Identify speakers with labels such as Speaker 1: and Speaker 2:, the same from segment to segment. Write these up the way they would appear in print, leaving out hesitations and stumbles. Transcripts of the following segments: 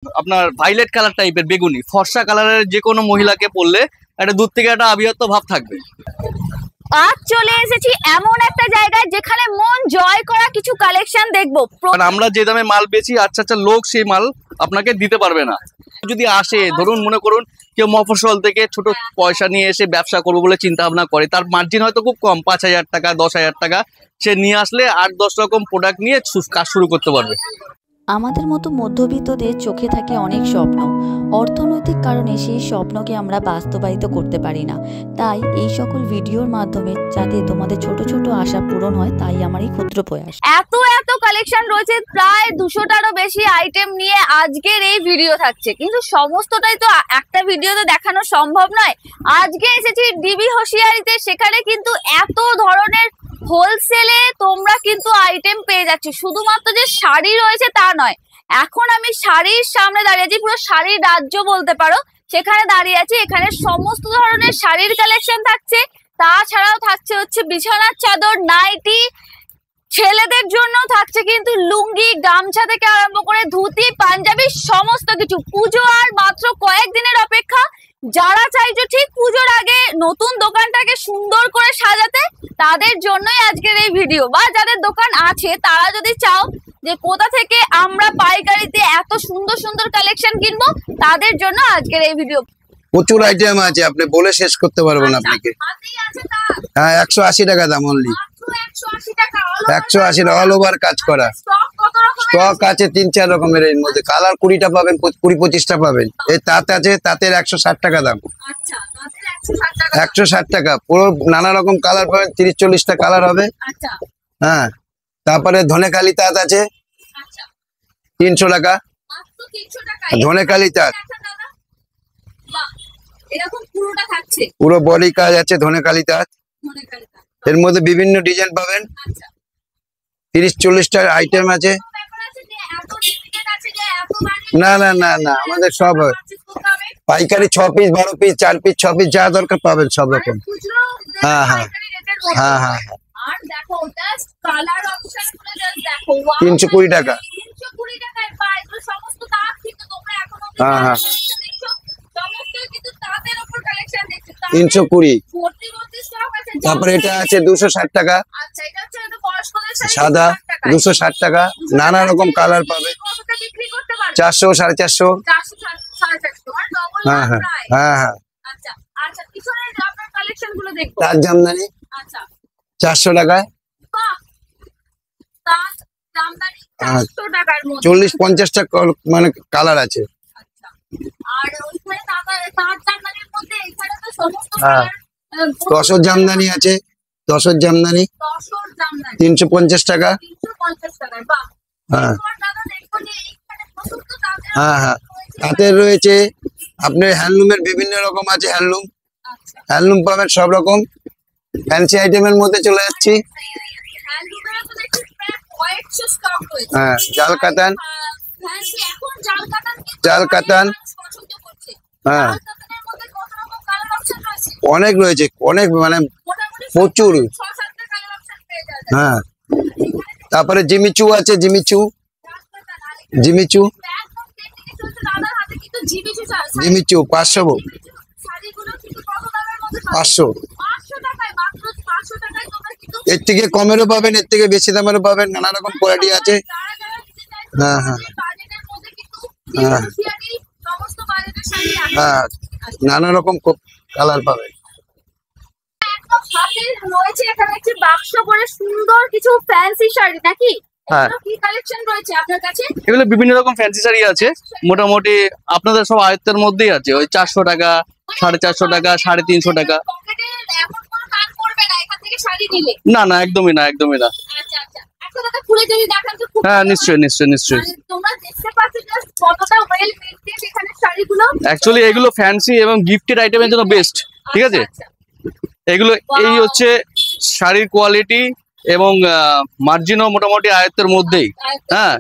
Speaker 1: আপনার violate colour টাইপের বেগুনি ফর্সা কালারের যে কোনো মহিলাকে পরলে একটা দূর থেকে একটা আভিজাত্য ভাব থাকবে।
Speaker 2: আজ চলে এসেছি এমন একটা জায়গায় যেখানে মন জয় করা কিছু কালেকশন দেখবো।
Speaker 1: আমরা যে দামে মাল বেচি আচ্ছা লোক সেই মাল আপনাকে দিতে পারবে না। যদি আসে ধরুন মনে করুন কেউ মফস্বল থেকে ছোট পয়সা নিয়ে এসে ব্যবসা করবো বলে চিন্তা ভাবনা করে, তার মার্জিন হয়তো খুব কম 5,000 টাকা 10,000 টাকা, সে নিয়ে আসলে 8-10 রকম প্রোডাক্ট নিয়ে কাজ শুরু করতে পারবে।
Speaker 3: আমাদের মতো মধ্যবিত্তদের চোখে থাকে অনেক স্বপ্ন, অর্থনৈতিক কারণে সেই স্বপ্নকে আমরা বাস্তবায়িত করতে পারি না। তাই এই সকল ভিডিওর মাধ্যমে যাতে তোমাদের ছোট ছোট আশা পূরণ হয়, তাই আমার এই ক্ষুদ্র প্রয়াস।
Speaker 2: এত কালেকশন রয়েছে, প্রায় 200টারও বেশি আইটেম নিয়ে আজকের এই ভিডিও থাকছে, কিন্তু সমস্তটাই তো একটা ভিডিওতে দেখানো সম্ভব নয়। আজকে এসেছি ডিবি হোশিয়ারিতে, সেখানে কিন্তু এত ধরনের হোলসেলে তোমরা কিন্তু আইটেম পেয়ে যাচ্ছ। শুধুমাত্র যে শাড়ি রয়েছে তা নয়, এখন আমি শাড়ির সামনে দাঁড়িয়ে আছি, পুরো শাড়ির রাজ্য বলতে পারো, সেখানে দাঁড়িয়ে আছি। এখানে সমস্ত ধরনের শাড়ির কালেকশন থাকছে, তাছাড়াও থাকছে হচ্ছে বিছানার চাদর, নাইটি, ছেলেদের জন্য থাকছে কিন্তু লুঙ্গি, গামছা থেকে আরম্ভ করে ধুতি, পাঞ্জাবি, সমস্ত কিছু। পুজো আর মাত্র কয়েকদিনের অপেক্ষা। যারা চাইছো ঠিক পুজোর আগে নতুন দোকানটাকে সুন্দর করে সাজাতে, তাদের জন্যই আজকের এই ভিডিও। বা যাদের দোকান আছে তারা যদি চাও যে কোথা থেকে আমরা পাইকারিতে এত সুন্দর সুন্দর কালেকশন কিনবো, তাদের জন্য আজকের এই ভিডিও।
Speaker 4: প্রচুর আইটেম আছে, আপনি বলে শেষ করতে পারবেন। আপনাকে হ্যাঁ 180 টাকা দাম, অনলি 180 অল ওভার কাজ করা। স্টক আছে 3-4 রকমের, এর মধ্যে কালার 20টা পাবেন, 20-25টা পাবেন। এই তাঁত আছে, তাঁতের 160 টাকা দাম, 160 টাকা। পুরো নানা রকম কালার পাবেন, 30-40টা কালার হবে। হ্যাঁ, তারপরে ধনেখালি তাঁত আছে 300 টাকা, ধনেখালি তাঁত পুরো বডি কাজ আছে, ধনেখালি তাঁত। এর মধ্যে বিভিন্ন ডিজাইন পাবেন, 30-40টা আইটেম আছে। না না না না, আমাদের সব পাইকারি 6 পিস 12 পিস 4 পিস 6 পিস যা দরকার পাবেন সব রকম। হ্যাঁ হ্যাঁ হ্যাঁ হ্যাঁ, 320 টাকা। হ্যাঁ হ্যাঁ 320। তারপরে এটা আছে 260 টাকা, সাদা 260 টাকা, নানা রকম কালার পাবে। 400 450। হ্যাঁ হ্যাঁ হ্যাঁ হ্যাঁ। তার জামদানি 400 টাকায়, 40-50টা মানে কালার আছে। হ্যাঁ, তসর জামদানি আছে, তসর জামদানি 350 টাকা। হ্যাঁ হ্যাঁ হ্যাঁ, তাঁতের রয়েছে আপনার হ্যান্ডলুমের বিভিন্ন রকম আছে, হ্যান্ডলুম পাবেন সব রকম। ফ্যান্সি আইটেমের মধ্যে চলে যাচ্ছি। হ্যাঁ, জাল কাতান, জাল কাতান। হ্যাঁ, অনেক রয়েছে, অনেক মানে প্রচুর। হ্যাঁ, তারপরে জিমিচু আছে, জিমিচু 500। এর থেকে কমেরও পাবেন, এর থেকে বেশি দামেরও পাবেন, নানা রকম কোয়ালিটি আছে। হ্যাঁ হ্যাঁ হ্যাঁ হ্যাঁ, নানা রকম কালার পাবেন।
Speaker 2: রয়েছে এখানে একটি বাক্স করে সুন্দর কিছু ফ্যান্সি শাড়ি, নাকি? কি কালেকশন রয়েছে আপনার কাছে?
Speaker 1: এগুলো বিভিন্ন রকম ফ্যান্সি শাড়ি আছে, মোটামুটি আপনাদের সব আয়ত্তের মধ্যেই আছে। ওই 400 টাকা, 450 টাকা, 350 টাকা। না না, একদমই না, একদমই না। হ্যাঁ, নিশ্চয়ই নিশ্চয়ই নিশ্চয়ই। অ্যাকচুয়ালি এগুলো ফ্যান্সি এবং গিফটেড আইটেমের জন্য বেস্ট, ঠিক আছে? এগুলো এই হচ্ছে শাড়ির কোয়ালিটি এবং মার্জিনও মোটামুটি আয়ত্তের মধ্যেই। হ্যাঁ,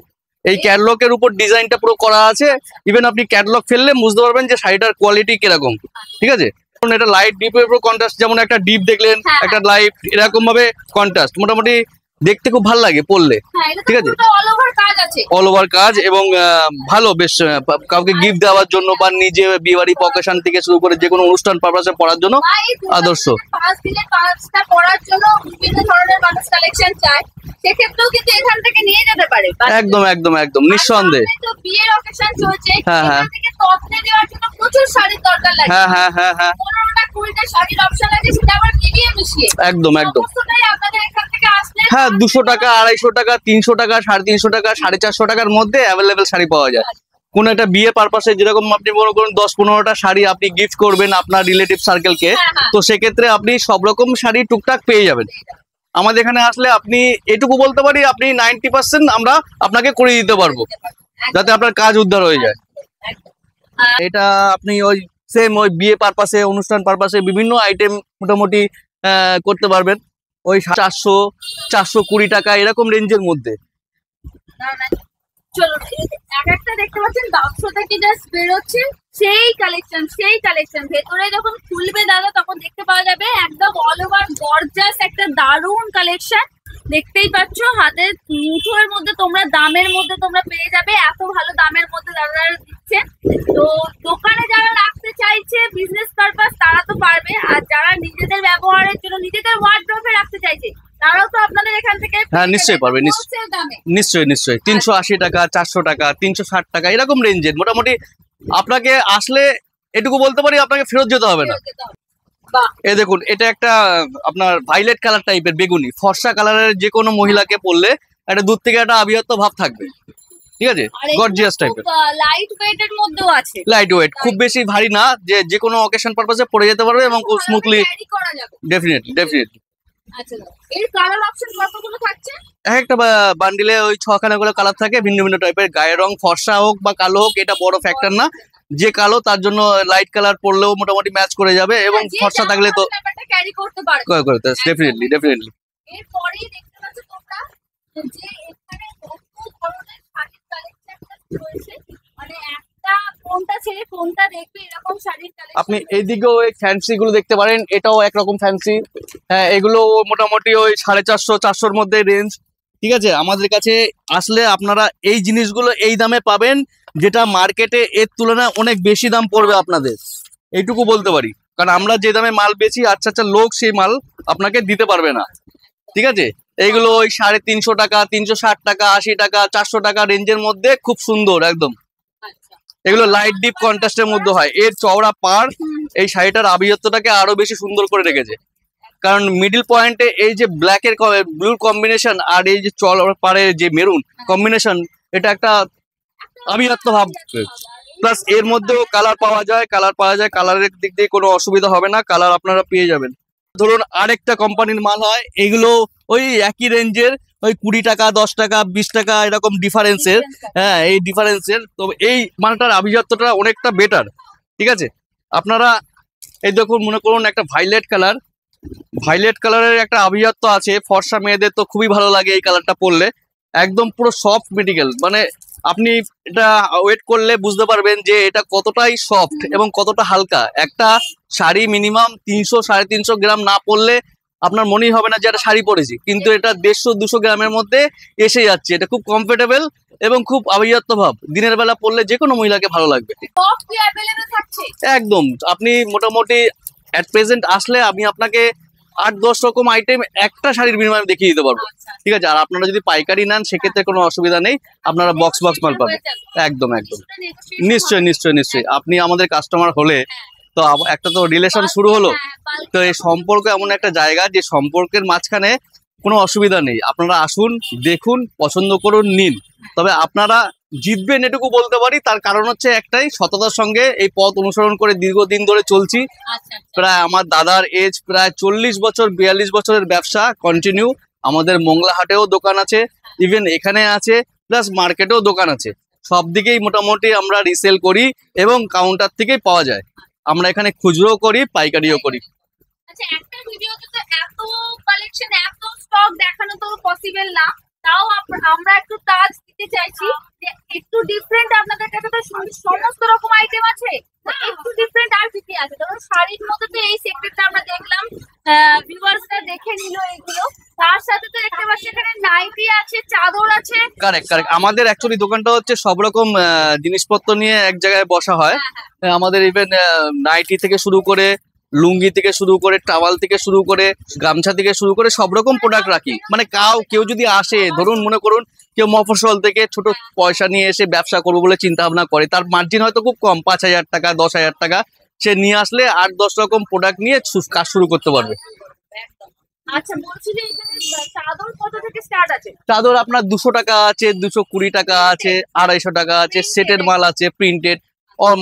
Speaker 1: এই ক্যাটলগের উপর ডিজাইনটা পুরো করা আছে। ইভেন আপনি ক্যাটলগ ফেললে বুঝতে পারবেন যে শাড়িটার কোয়ালিটি কিরকম, ঠিক আছে? এটা লাইট ডিপের উপর কন্ট্রাস্ট, যেমন একটা ডিপ দেখলেন, একটা লাইট, এরকম ভাবে কন্ট্রাস্ট। মোটামুটি দেখতে খুব ভালো লাগে পরলে।
Speaker 2: হ্যাঁ, এটা
Speaker 1: ঠিক
Speaker 2: তো
Speaker 1: আছে।
Speaker 2: পুরোটা অল ওভার কাজ আছে।
Speaker 1: অল ওভার কাজ এবং ভালো বেশ, কাউকে গিফট দেওয়ার জন্য বা নিজে বিয়েবাড়ি অকেশন থেকে শুরু করে যে কোনো অনুষ্ঠান পারপাসে পরার জন্য
Speaker 2: বা এই
Speaker 1: আদর্শ।
Speaker 2: 5 দিনে 5টা পরার জন্য বিভিন্ন ধরনের মানুষ কালেকশন চায়, সেক্ষেত্রেও কিন্তু এখান থেকে নিয়ে যেতে পারে।
Speaker 1: একদম একদম একদম নিঃসন্দেহে।
Speaker 2: আর সামনে তো বিয়ের অকেশন চলছে,
Speaker 1: হ্যাঁ, হ্যাঁ।
Speaker 2: এখান থেকে তত্ত্বে দেওয়ার জন্য প্রচুর শাড়ির দরকার লাগে।
Speaker 1: হ্যাঁ হ্যাঁ হ্যাঁ হ্যাঁ
Speaker 2: 15টা 20টা শাড়ির অপশন আছে, সেটা আবার মিলিয়ে মিশিয়ে।
Speaker 1: একদম একদম।
Speaker 2: সমস্তটাই আপনাদের এখান থেকে আসলে
Speaker 1: হ্যাঁ 200 টাকা, 250 টাকা, 300 টাকা, 350 টাকা, 450 টাকার মধ্যে অ্যাভেলেবেল শাড়ি পাওয়া যায়। কোন একটা বিয়ে পারপাসে যেরকম আপনি মনে করুন 10-15টা শাড়ি আপনি গিফট করবেন আপনার রিলেটিভ সার্কেলকে,
Speaker 2: হ্যাঁ, হ্যাঁ।
Speaker 1: তো সেক্ষেত্রে আপনি সব রকম শাড়ি টুকটাক পেয়ে যাবেন। আমাদের এখানে আসলে আপনি এটুকু বলতে পারি আপনি 90% আমরা আপনাকে করে দিতে পারবো, যাতে আপনার কাজ উদ্ধার হয়ে যায়। এটা আপনি ওই সেম ওই বিয়ে পারপাসে, অনুষ্ঠান পারপাসে বিভিন্ন আইটেম মোটামুটি করতে পারবেন ওই 400-420 টাকা এরকম রেঞ্জের মধ্যে।
Speaker 2: চলো, এক একটা দেখতে পাচ্ছেন বাক্স থেকে জাস্ট বেরোচ্ছে, সেই কালেকশন ভেতরে যখন খুলবে দাদা তখন দেখতে পাওয়া যাবে একদম অল ওভার গর্জাস একটা দারুণ কালেকশন। দেখতেই পাচ্ছ হাতের মুঠোর মধ্যে তোমরা, দামের মধ্যে তোমরা পেয়ে যাবে, এত ভালো দামের মধ্যে দাদা দিচ্ছে। তো দোকানে যারা রাখতে চাইছে বিজনেস পারপাস তারা তো পারবে, আর যারা নিজেদের ব্যবহারের জন্য নিজেদের ওয়ার্ডরোবে রাখতে চাইছে তারাও তো আপনাদের এখান থেকে
Speaker 1: হ্যাঁ নিশ্চয়ই পারবে,
Speaker 2: wholesale দামে।
Speaker 1: নিশ্চয়ই 380 টাকা, 400 টাকা, 360 টাকা এরকম রেঞ্জের মোটামুটি। আপনাকে আসলে এটুকু বলতে পারি আপনাকে ফেরত যেতে হবে না।
Speaker 2: বাহ,
Speaker 1: এই দেখুন এটা একটা আপনার ভাইলেট কালার টাইপের বেগুনি ফর্সা কালারের, যে কোনো মহিলাকে পরলে একটা দূর থেকে একটা আভিজাত্য ভাব থাকবে। ঠিক আছে, গর্জিয়াস টাইপের,
Speaker 2: লাইট ওয়েট এর মধ্যেও আছে,
Speaker 1: লাইট ওয়েট, খুব বেশি ভারী না, যে কোনো অকেশন পারপাসে পরে যেতে পারবে এবং খুব স্মুথলি।
Speaker 2: ক্যারি করা যাবে।
Speaker 1: ডেফিনেটলি।
Speaker 2: আচ্ছা দাদা, এর কালার অপশন কতগুলো থাকছে?
Speaker 1: একটা বান্ডিলে ওই 6খানা করে কালার থাকে, ভিন্ন ভিন্ন টাইপের। গায়ের রং ফর্সা হোক বা কালো হোক এটা বড় ফ্যাক্টর না, যে কালো তার জন্য লাইট কালার পরলেও মোটামুটি ম্যাচ করে যাবে, এবং
Speaker 2: যে
Speaker 1: ফর্সা
Speaker 2: যেমন
Speaker 1: থাকলে তো
Speaker 2: ব্যাপারটা ক্যারি করতে পারবে।
Speaker 1: ডেফিনেটলি।
Speaker 2: এরপরেই দেখতে পাচ্ছ তোমরা যে এখানে কত ধরনের শাড়ির কালেকশন রয়েছে, মানে একটা কোনটা ছেড়ে কোনটা দেখবে এরকম শাড়ির কালেকশন।
Speaker 1: আপনি এইদিকেও ওই ফ্যান্সি গুলো দেখতে পারেন, এটাও একরকম ফ্যান্সি। হ্যাঁ এগুলো মোটামুটি ওই 450-400-র মধ্যে রেঞ্জ। ঠিক আছে, আমাদের কাছে আসলে আপনারা এই জিনিসগুলো এই দামে পাবেন, যেটা মার্কেটে এর তুলনায় অনেক বেশি দাম পড়বে আপনাদের, এইটুকু বলতে পারি। কারণ আমরা যে দামে মাল বেচি, আচ্ছা লোক সেই মাল আপনাকে দিতে পারবে না। ঠিক আছে, এইগুলো ওই 350 টাকা, 360 টাকা, 80 টাকা, 400 টাকা রেঞ্জের মধ্যে খুব সুন্দর একদম।
Speaker 2: আচ্ছা,
Speaker 1: এগুলো লাইট ডিপ কন্ট্রাস্টের মধ্যে হয়। এর চওড়া পার এই শাড়িটার আভিজাত্যটাকে আরো বেশি সুন্দর করে রেখেছে, কারণ মিডিল পয়েন্টে এই যে ব্ল্যাকের ব্লুর কম্বিনেশন আর এই যে চওড়া পাড়ের যে মেরুন কম্বিনেশন, এটা একটা আভিজাত্য ভাব। প্লাস এর মধ্যেও কালার পাওয়া যায়, কালারের দিক দিয়ে কোনো অসুবিধা হবে না, কালার আপনারা পেয়ে যাবেন। ধরুন আরেকটা কোম্পানির মাল হয়, এগুলো ওই একই রেঞ্জের, ওই 20 টাকা, 10 টাকা, 20 টাকা এরকম ডিফারেন্সের। হ্যাঁ এই ডিফারেন্সের, তো এই মালটার আভিজাত্যটা অনেকটা বেটার। ঠিক আছে, আপনারা এই দেখুন মনে করুন একটা ভাইলেট কালারের একটা আভিজাত্য আছে, ফর্সা মেয়েদের তো খুবই ভালো লাগে এই কালারটা পরলে, একদম পুরো সফট মেটেরিয়াল। মানে আপনি এটা ওয়েট করলে বুঝতে পারবেন যে এটা কতটাই সফট এবং কতটা হালকা। একটা শাড়ি মিনিমাম 300-350 গ্রাম না পরলে আপনার মনেই হবে না যে একটা শাড়ি পরেছি, কিন্তু এটা 150-200 গ্রামের মধ্যে এসে যাচ্ছে। এটা খুব কমফোর্টেবল এবং খুব আভিজাত্য ভাব, দিনের বেলা পরলে যে কোনো মহিলাকে ভালো লাগবে।
Speaker 2: টপ কি अवेलेबल থাকছে?
Speaker 1: একদম, আপনি মোটামুটি এট প্রেজেন্ট আসলে আমি আপনাকে 8-10 রকম আইটেম একটা শাড়ির বিনিময়ে দেখিয়ে দিতে পারবো।
Speaker 2: আচ্ছা,
Speaker 1: ঠিক আছে, আর আপনারা যদি পাইকারি নেন সেক্ষেত্রে কোনো অসুবিধা নেই, আপনারা বক্স মাল পাবেন। একদম নিশ্চয়ই আপনি আমাদের কাস্টমার হলে তো একটা তো রিলেশন শুরু হলো। তো এই সম্পর্ক এমন একটা জায়গা যে সম্পর্কের মাঝখানে কোনো অসুবিধা নেই। আপনারা আসুন, দেখুন, পছন্দ করুন, নিন। তবে আপনারা জিতবেন এটুকু বলতে পারি, তার কারণ হচ্ছে একটাই, সততার সঙ্গে এই পথ অনুসরণ করে দীর্ঘদিন ধরে চলছি।
Speaker 2: আচ্ছা,
Speaker 1: প্রায় আমার দাদার এজ প্রায় 40 বছর, 42 বছরের ব্যবসা কন্টিনিউ। আমাদের মোংলাহাটেও দোকান আছে, ইভেন এখানে আছে, প্লাস মার্কেটেও দোকান আছে। সব দিকেই মোটামুটি আমরা রিসেল করি এবং কাউন্টার থেকেই পাওয়া যায়। আমরা এখানে খুচরো করি, পাইকারিও করি।
Speaker 2: আচ্ছা, একটা ভিডিওতে তো এত কালেকশন, এত স্টক দেখানো তো পসিবল না, তাও আমরা একটু টাচ দিতে চাইছি যে একটু ডিফারেন্ট। আপনাদের কাছে তো সমস্ত রকম আইটেম আছে, তো একটু ডিফারেন্ট আর কি কি আছে? ধরুন শাড়ির মধ্যে তো এই সেক্টরটা আমরা দেখলাম, ভিউয়ার্সরা দেখে নিল এগুলো, তার সাথে তো দেখতে পাচ্ছি এখানে নাইটি আছে, চাদর আছে।
Speaker 1: Correct correct. আমাদের অ্যাকচুয়ালি দোকানটা হচ্ছে সব রকম জিনিসপত্র নিয়ে এক জায়গায় বসা হয়। আমাদের ইভেন নাইটি থেকে শুরু করে, লুঙ্গি থেকে শুরু করে, টাওয়াল থেকে শুরু করে, গামছা থেকে শুরু করে সব রকম প্রোডাক্ট রাখি। মানে কেউ যদি আসে, ধরুন মনে করুন কেউ মফস্বল থেকে ছোট পয়সা নিয়ে এসে ব্যবসা করবো বলে চিন্তা ভাবনা করে, তার মার্জিন হয়তো খুব কম, 5,000 টাকা 10,000 টাকা, সে নিয়ে আসলে 8-10 রকম প্রোডাক্ট নিয়ে কাজ শুরু করতে পারবে।
Speaker 2: আচ্ছা, বলছি যে এখানে চাদর কত থেকে স্টার্ট আছে?
Speaker 1: চাদর আপনার 200 টাকা আছে, 220 টাকা আছে, 250 টাকা আছে, সেটের মাল আছে, প্রিন্টেড,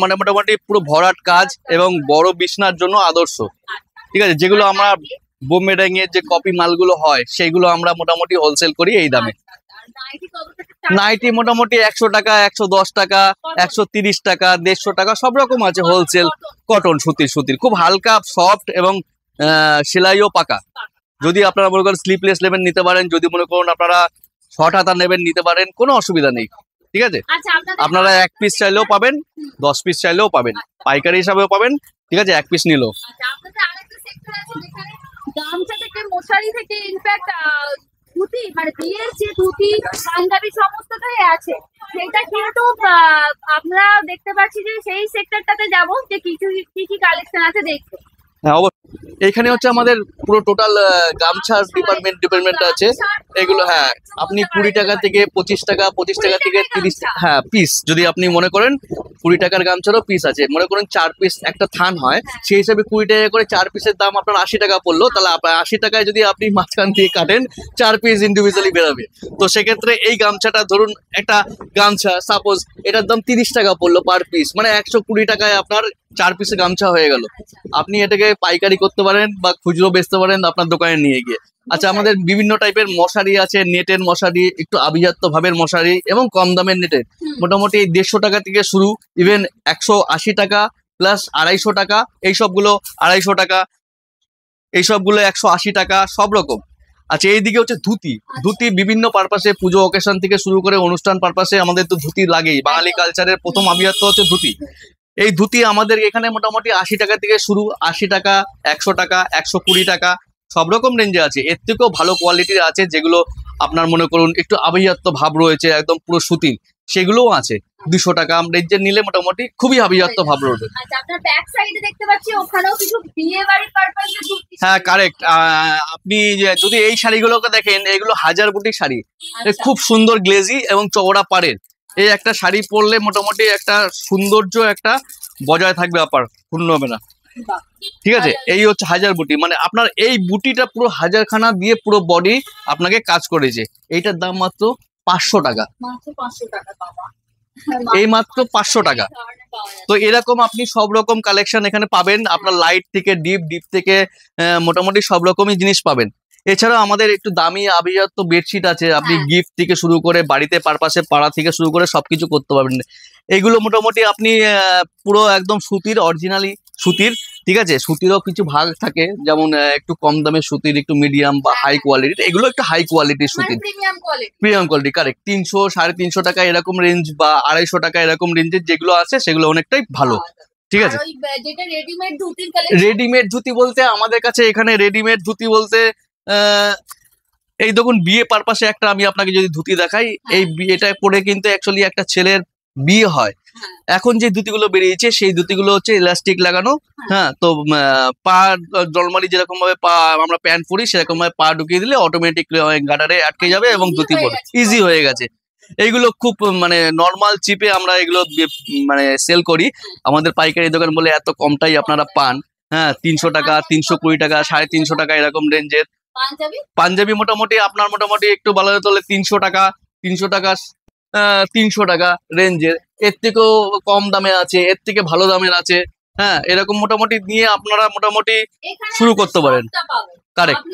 Speaker 1: মানে মোটামুটি পুরো ভরাট কাজ এবং বড় বিছনার জন্য আদর্শ। ঠিক আছে, যেগুলো আমরা বোম্বে ডাইং এর যে কপি মালগুলো হয় সেগুলো আমরা মোটামুটি হোলসেল করি এই দামে। নাইটি মোটামুটি 100 টাকা, 110 টাকা, 130 টাকা, 150 টাকা, সব রকম আছে হোলসেল। কটন, সুতির খুব হালকা, সফট এবং সেলাইও পাকা। যদি আপনারা মনে করেন স্লিপলেস নেবেন নিতে পারেন, যদি মনে করুন আপনারা শর্ট হাতা নেবেন নিতে পারেন, কোনো অসুবিধা নেই। ঠিক আছে, আপনারা 1 পিস চাইলেও পাবেন, 10 পিস চাইলেও পাবেন, পাইকারি হিসাবেও পাবেন। ঠিক আছে, 1 পিস নিলেও।
Speaker 2: গামছা থেকে, মশারি থেকে, ইনফ্যাক্ট ধুতি, মানে বিয়ের যে ধুতি, পাঞ্জাবি সমস্তটাই আছে। সেটা কিন্তু আমরা দেখতে পাচ্ছি যে সেই সেক্টরটাতে যাবো, যে কি কি কালেকশন আছে দেখতে।
Speaker 1: হ্যাঁ অবশ্যই। এইখানে হচ্ছে আমাদের পুরো টোটাল গামছার ডিপার্টমেন্ট আছে। এগুলো হ্যাঁ, আপনি 20 টাকা থেকে 25 টাকা, 25 টাকা থেকে 30, হ্যাঁ পিস। যদি আপনি মনে করেন 20 টাকার গামছারও পিস আছে, মনে করেন 4 পিস একটা থান হয়, সেই হিসাবে 20 টাকা করে 4 পিসের দাম আপনার 80 টাকা পড়লো, তাহলে আপনার 80 টাকায় যদি আপনি মাঝখান দিয়ে কাটেন 4 পিস ইন্ডিভিজুয়ালি বেরোবে। তো সেক্ষেত্রে এই গামছাটা ধরুন, একটা গামছা সাপোজ এটার দাম 30 টাকা পড়লো পার পিস, মানে 120 টাকায় আপনার 4 পিসে গামছা হয়ে গেল। আপনি এটাকে পাইকারি করতে পারেন বা খুচরো বেচতে পারেন আপনার দোকানে নিয়ে গিয়ে। আচ্ছা, আমাদের বিভিন্ন টাইপের মশারি আছে, নেটের মশারি, একটু আভিজাত্য ভাবের মশারি এবং কম দামের নেটের। মোটামুটি 150 টাকা থেকে শুরু, ইভেন 180 টাকা প্লাস 250 টাকা, এই সবগুলো 250 টাকা, এই সবগুলো 180 টাকা, সব রকম। আচ্ছা, এইদিকে হচ্ছে ধুতি বিভিন্ন পারপাসে, পুজো অকেশন থেকে শুরু করে অনুষ্ঠান পারপাসে আমাদের তো ধুতি লাগেই। বাঙালি কালচারের প্রথম আভিজাত্য হচ্ছে ধুতি। এই ধুতি আমাদের এখানে মোটামুটি 80 টাকা থেকে শুরু, 80 টাকা, 100 টাকা, 120 টাকা, সব রকম রেঞ্জে আছে। এর থেকেও ভালো কোয়ালিটির আছে, যেগুলো আপনার মনে করুন একটু আভিজাত্য ভাব রয়েছে, একদম পুরো সুতির, সেগুলোও আছে। 200 টাকা রেঞ্জের নিলে মোটামুটি খুবই আভিজাত্য ভাব রয়েছে।
Speaker 2: আচ্ছা, আপনার ব্যাক সাইডে দেখতে পাচ্ছি ওখানেও কিছু বিয়ে বাড়ির পারপাসে ধুতি।
Speaker 1: হ্যাঁ কারেক্ট। আপনি যদি এই শাড়িগুলোকে দেখেন, এগুলো হাজার বুটির শাড়ি, খুব সুন্দর গ্লেজি এবং চওড়া পাড়ের। এই একটা শাড়ি পরলে মোটামুটি একটা সৌন্দর্য একটা বজায় থাকবে, আপনার পূর্ণ হবে না। ঠিক আছে, এই হচ্ছে হাজার বুটি, মানে আপনার এই বুটিটা পুরো 1000খানা দিয়ে পুরো বডি আপনাকে কাজ করেছে। এইটার দাম মাত্র 500 টাকা, এই মাত্র 500 টাকা। তো এরকম আপনি সব রকম কালেকশন এখানে পাবেন। আপনার লাইট থেকে ডিপ থেকে মোটামুটি সব রকমই জিনিস পাবেন। এছাড়াও আমাদের একটু দামি আভিজাত্য বেডশিট আছে, আপনি গিফট থেকে শুরু করে বাড়িতে পারপাসে, পাড়া থেকে শুরু করে সবকিছু করতে পারবেন। এইগুলো মোটামুটি আপনি পুরো একদম সুতির, অরিজিনালি সুতির। ঠিক আছে, সুতিরও কিছু ভাগ থাকে, যেমন একটু কম দামের সুতির, একটু মিডিয়াম বা হাই কোয়ালিটির। এগুলো একটু হাই কোয়ালিটির সুতির, প্রিমিয়াম কোয়ালিটি। কারেক্ট, 300, 350 টাকা এরকম রেঞ্জ বা 250 টাকা এরকম রেঞ্জের যেগুলো আছে সেগুলো অনেকটাই ভালো। ঠিক আছে, রেডিমেড ধুতি বলতে আমাদের কাছে এখানে রেডিমেড ধুতি বলতে এই দেখুন, বিয়ে পারপাসে একটা আমি আপনাকে যদি ধুতি দেখাই, এই বিয়েটা পরে কিন্তু অ্যাকচুয়ালি একটা ছেলের বিয়ে হয়। এখন যে ধুতিগুলো বেরিয়েছে সেই ধুতিগুলো হচ্ছে ইলাস্টিক লাগানো। হ্যাঁ, তো পা জলমারি যেরকম ভাবে পা আমরা প্যান্ট পরি, সেরকম ভাবে পা ঢুকিয়ে দিলে অটোমেটিক গার্ডারে আটকে যাবে এবং ধুতি পরে ইজি হয়ে গেছে। এইগুলো খুব মানে নর্মাল চিপে আমরা এগুলো মানে সেল করি। আমাদের পাইকারি দোকান বলে এত কমটাই আপনারা পান। হ্যাঁ, 300 টাকা, 320 টাকা, 350 টাকা এরকম রেঞ্জের। পাঞ্জাবি মোটামুটি আপনার মোটামুটি একটু ভালো হলে 300 টাকা, 300 টাকা রেঞ্জের। এর থেকেও কম দামে আছে, এর থেকে ভালো দামের আছে। হ্যাঁ, এরকম মোটামুটি নিয়ে আপনারা মোটামুটি শুরু করতে পারেন। কারেক্ট।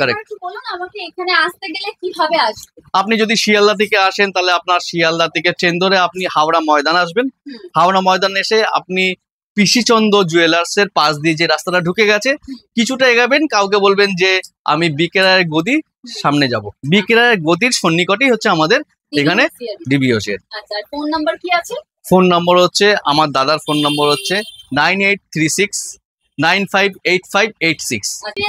Speaker 1: আপনি যদি শিয়ালদা থেকে আসেন, তাহলে আপনার শিয়ালদা থেকে ট্রেন ধরে আপনি হাওড়া ময়দান আসবেন। হাওড়া ময়দান এসে আপনি পিসিচন্দ্র জুয়েলার্স এর পাশ দিয়ে যে রাস্তাটা ঢুকে গেছে, কিছুটা এগাবেন, কাউকে বলবেন যে আমি বিকেরায়ের গদি সামনে যাব। বিকেরায়ের গদির সন্নিকটেই হচ্ছে আমাদের এখানে ডিবি হোসিয়ারি।
Speaker 2: আচ্ছা, ফোন নাম্বার কি আছে?
Speaker 1: ফোন নম্বর হচ্ছে, আমার দাদার ফোন নম্বর হচ্ছে 9836 958586।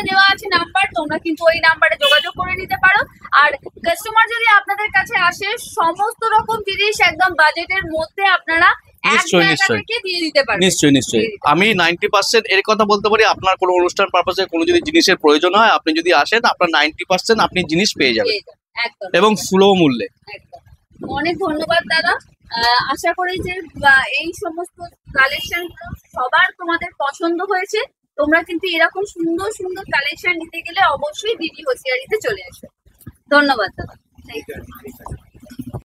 Speaker 2: দেওয়া আছে নাম্বার, তোমরা কিন্তু ওই নাম্বারে যোগাযোগ করে নিতে পারো। আর কাস্টমার যদি আপনাদের কাছে আসে, সমস্ত রকম জিনিস একদম বাজেটের মধ্যে আপনারা এক
Speaker 1: নিশ্চয়ই,
Speaker 2: জায়গা
Speaker 1: নিশ্চয়ই।
Speaker 2: থেকে দিয়ে দিতে পারবেন।
Speaker 1: নিশ্চয়ই আমি 90% এর কথা বলতে পারি। আপনার কোনো অনুষ্ঠান পারপাসে কোনো যদি জিনিসের প্রয়োজন হয়, আপনি যদি আসেন, আপনার 90% আপনি জিনিস পেয়ে যাবেন
Speaker 2: একদম
Speaker 1: এবং সুলভ মূল্যে।
Speaker 2: একদম। অনেক ধন্যবাদ দাদা। আশা করি যে এই সমস্ত কালেকশন সবার তোমাদের পছন্দ হয়েছে। তোমরা কিন্তু এরকম সুন্দর সুন্দর কালেকশন নিতে গেলে অবশ্যই দিদি হোসিয়ারিতে চলে আসো। ধন্যবাদ দাদা। Thank you.